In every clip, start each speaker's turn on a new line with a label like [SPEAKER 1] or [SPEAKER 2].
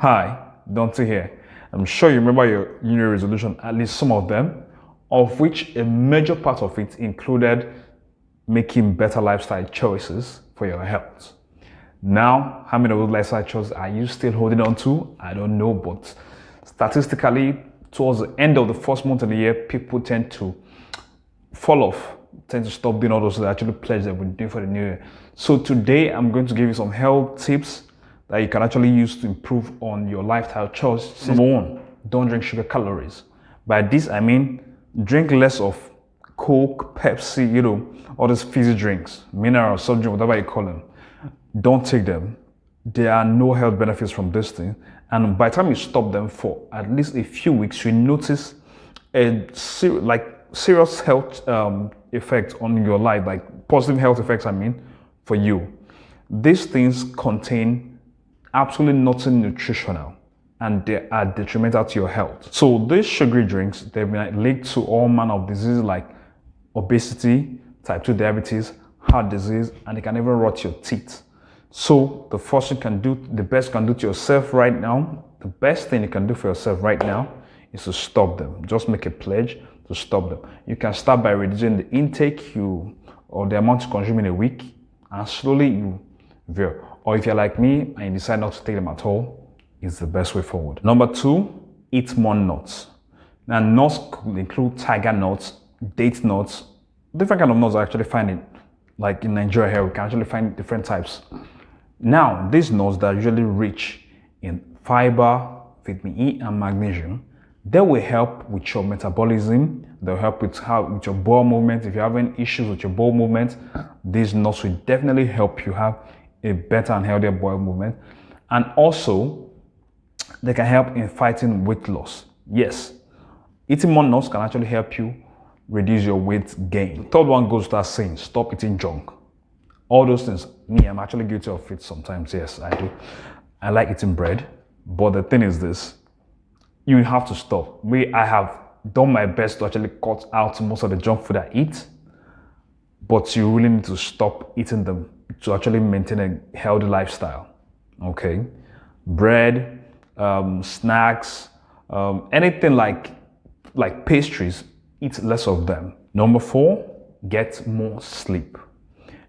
[SPEAKER 1] Hi, Dante here. I'm sure you remember your New Year resolution, at least some of them, of which a major part of it included making better lifestyle choices for your health. Now, how many of those lifestyle choices are you still holding on to? I don't know, but statistically, towards the end of the first month of the year, people tend to fall off, tend to stop doing all those that actually pledge that we're doing for the new year. So today, I'm going to give you some health tips that you can actually use to improve on your lifestyle choice. Number one, don't drink sugar calories. By this, I mean drink less of Coke, Pepsi, all these fizzy drinks, mineral, soft drink, whatever you call them. Don't take them. There are no health benefits from this thing. And by the time you stop them for at least a few weeks, you notice a serious health effect on your life, like positive health effects, for you. These things contain absolutely nothing nutritional and they are detrimental to your health. So these sugary drinks, they've been linked to all manner of diseases like obesity, type 2 diabetes, heart disease, and they can even rot your teeth. So the first thing you can do, the best you can do to yourself right now, the best thing you can do for yourself right now is to stop them. Just make a pledge to stop them. You can start by reducing the intake or the amount you consume in a week, and slowly you veer. Or if you're like me and you decide not to take them at all, it's the best way forward. Number two, eat more nuts. Now, nuts could include tiger nuts, date nuts, different kind of nuts I actually find it. Like in Nigeria here, we can actually find different types. Now, these nuts that are usually rich in fiber, vitamin E, and magnesium, they will help with your metabolism. They'll help with your bowel movement. If you're having issues with your bowel movement, these nuts will definitely help you have a better and healthier bowel movement. And also, they can help in fighting weight loss. Yes, eating more nuts can actually help you reduce your weight gain. Third one goes without saying, stop eating junk. All those things, I'm actually guilty of it sometimes. Yes, I do. I like eating bread, but the thing is this, you have to stop. I have done my best to actually cut out most of the junk food I eat, but you really need to stop eating them to actually maintain a healthy lifestyle. Okay, bread, snacks, anything like pastries, eat less of them. Number four, get more sleep.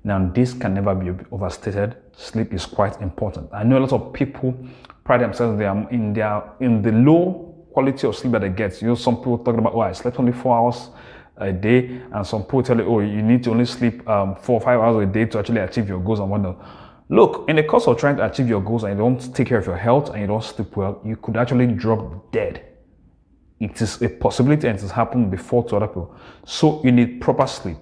[SPEAKER 1] Now, this can never be overstated. Sleep is quite important. I know a lot of people pride themselves in the low quality of sleep that they get. Some people talking about, I slept only 4 hours a day, and some people tell you, you need to only sleep 4 or 5 hours a day to actually achieve your goals and whatnot. Look, in the course of trying to achieve your goals and you don't take care of your health and you don't sleep well, you could actually drop dead. It is a possibility and it has happened before to other people. So you need proper sleep.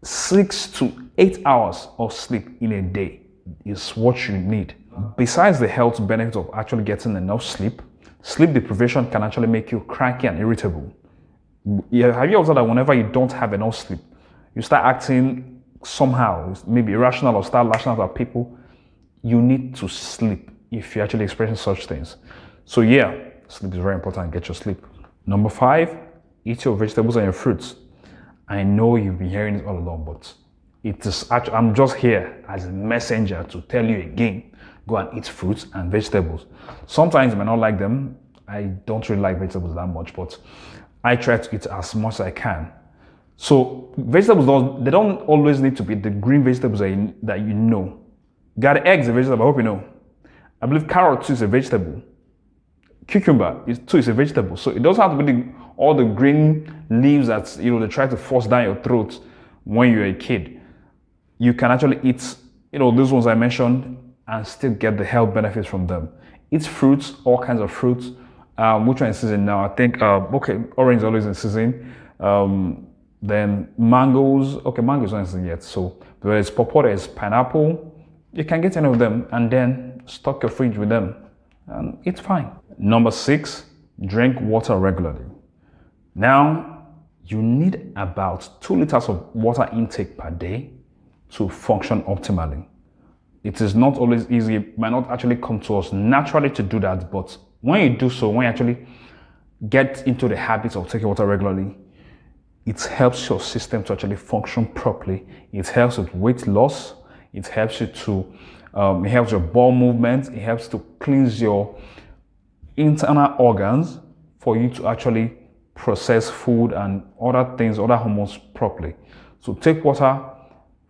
[SPEAKER 1] 6 to 8 hours of sleep in a day is what you need. Besides the health benefit of actually getting enough sleep, sleep deprivation can actually make you cranky and irritable. Have you observed that whenever you don't have enough sleep, you start acting somehow, maybe irrational or start lashing out at people? You need to sleep if you're actually experiencing such things. So sleep is very important. Get your sleep. Number 5, eat your vegetables and your fruits. I know you've been hearing it all along, but I'm just here as a messenger to tell you again, go and eat fruits and vegetables. Sometimes you may not like them. I don't really like vegetables that much, but I try to eat as much as I can. So vegetables, they don't always need to be the green vegetables that you know. Got eggs, a vegetable, I hope you know. I believe carrot too is a vegetable. Cucumber is a vegetable. So it doesn't have to be all the green leaves that they try to force down your throat when you're a kid. You can actually eat those ones I mentioned and still get the health benefits from them. Eat fruits, all kinds of fruits. Which one is in season now? I think orange is always in season. Then mangoes. Mangoes not in season yet. So there's pawpaw, there's pineapple. You can get any of them and then stock your fridge with them, and it's fine. Number 6, drink water regularly. Now, you need about 2 liters of water intake per day to function optimally. It is not always easy. It might not actually come to us naturally to do that, but when you do so, when you actually get into the habit of taking water regularly, it helps your system to actually function properly. It helps with weight loss. It helps you to It helps your bowel movement. It helps to cleanse your internal organs for you to actually process food and other things, other hormones properly. So take water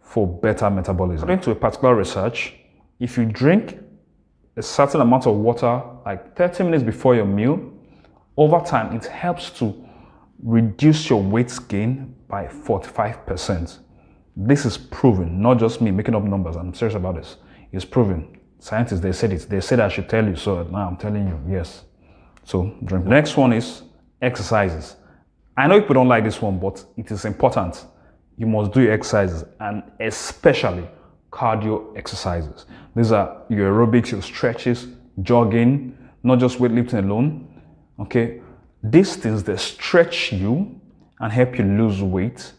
[SPEAKER 1] for better metabolism. According to a particular research, if you drink a certain amount of water, like 30 minutes before your meal, over time, it helps to reduce your weight gain by 45%. This is proven, not just me making up numbers. I'm serious about this. It's proven. Scientists, they said it. They said I should tell you, so now I'm telling you, yes. So drink. The next one is exercises. I know people don't like this one, but it is important. You must do your exercises, and especially cardio exercises. These are your aerobics, your stretches, jogging, not just weightlifting alone. Okay, these things, they stretch you and help you lose weight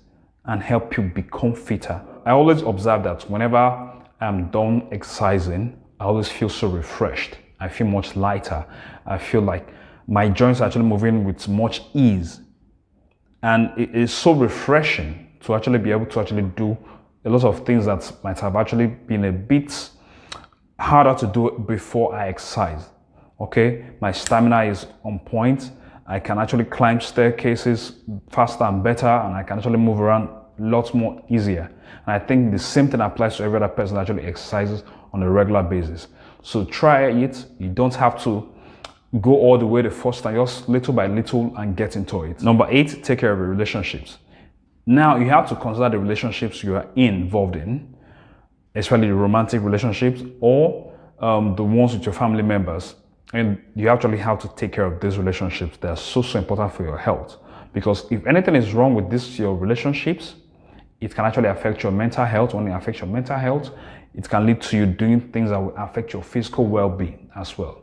[SPEAKER 1] and help you become fitter. I always observe that whenever I'm done exercising, I always feel so refreshed. I feel much lighter. I feel like my joints are actually moving with much ease. And it is so refreshing to actually be able to actually do a lot of things that might have actually been a bit harder to do before I exercise. Okay, my stamina is on point. I can actually climb staircases faster and better, and I can actually move around a lot more easier. And I think the same thing applies to every other person that actually exercises on a regular basis. So try it. You don't have to go all the way the first time, just little by little and get into it. Number 8, take care of your relationships. Now you have to consider the relationships you are involved in, especially romantic relationships or the ones with your family members. And you actually have to take care of these relationships. They are so important for your health, because if anything is wrong with your relationships, it can actually affect your mental health. When it affects your mental health, it can lead to you doing things that will affect your physical well-being as well.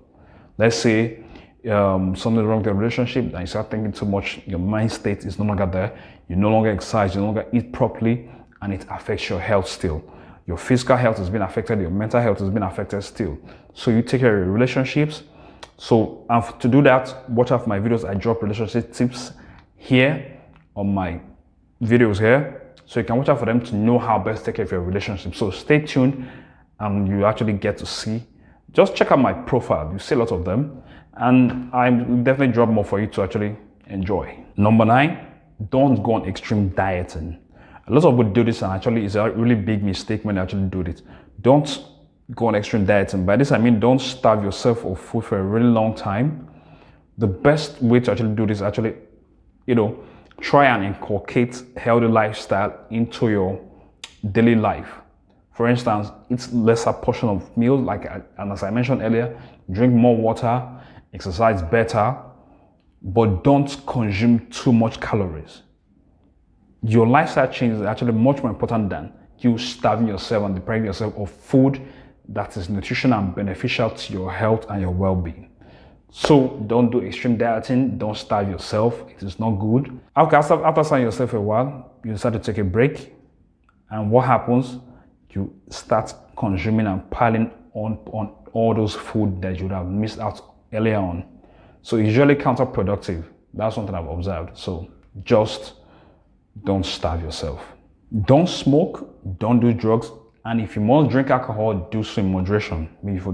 [SPEAKER 1] Let's say something's wrong with your relationship and you start thinking too much, your mind state is no longer there, you no longer exercise, you no longer eat properly, and it affects your health still. Your physical health has been affected, your mental health has been affected still. So you take care of your relationships. So to do that, watch out for my videos. I drop relationship tips here on my videos here. So you can watch out for them to know how best to take care of your relationship. So stay tuned and you actually get to see. Just check out my profile. You see a lot of them. And I definitely drop more for you to actually enjoy. Number 9, don't go on extreme dieting. A lot of people do this, and actually it's a really big mistake when they actually do it. Don't go on extreme dieting. By this I mean don't starve yourself of food for a really long time. The best way to actually do this is actually, try and inculcate healthy lifestyle into your daily life. For instance, eat lesser portion of meals, and as I mentioned earlier, drink more water, exercise better, but don't consume too much calories. Your lifestyle change is actually much more important than you starving yourself and depriving yourself of food that is nutritional and beneficial to your health and your well-being. So don't do extreme dieting, don't starve yourself, it is not good. After starving yourself for a while, you decide to take a break, and what happens? You start consuming and piling on all those food that you would have missed out earlier on. So it's usually counterproductive. That's something I've observed. So just don't starve yourself. Don't smoke, don't do drugs, and if you must drink alcohol, do so in moderation. Maybe for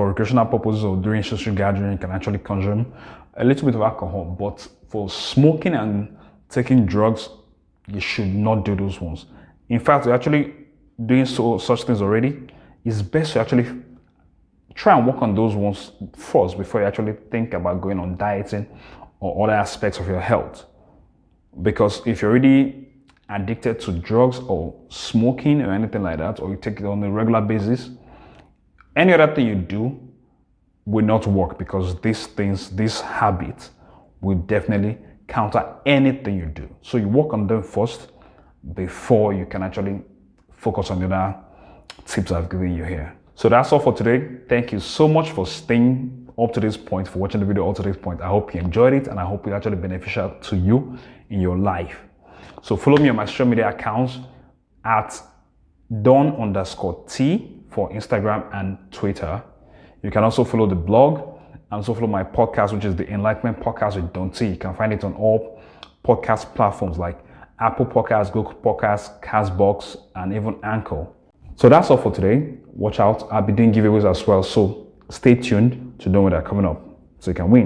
[SPEAKER 1] recreational purposes or during social gathering, you can actually consume a little bit of alcohol. But for smoking and taking drugs, you should not do those ones. In fact, you're actually doing such things already. It's best to actually try and work on those ones first before you actually think about going on dieting or other aspects of your health. Because if you're already addicted to drugs or smoking or anything like that, or you take it on a regular basis, any other thing you do will not work, because these habits will definitely counter anything you do. So you work on them first before you can actually focus on the other tips I've given you here. So that's all for today. Thank you so much for staying up to this point, for watching the video up to this point. I hope you enjoyed it, and I hope it's actually beneficial to you in your life. So follow me on my social media accounts at Don_T for Instagram and Twitter. You can also follow the blog and also follow my podcast, which is the Enlightenment Podcast with Don T. You can find it on all podcast platforms like Apple Podcasts, Google Podcasts, Castbox, and even Anchor. So that's all for today. Watch out, I'll be doing giveaways as well. So stay tuned to know when they're coming up so you can win.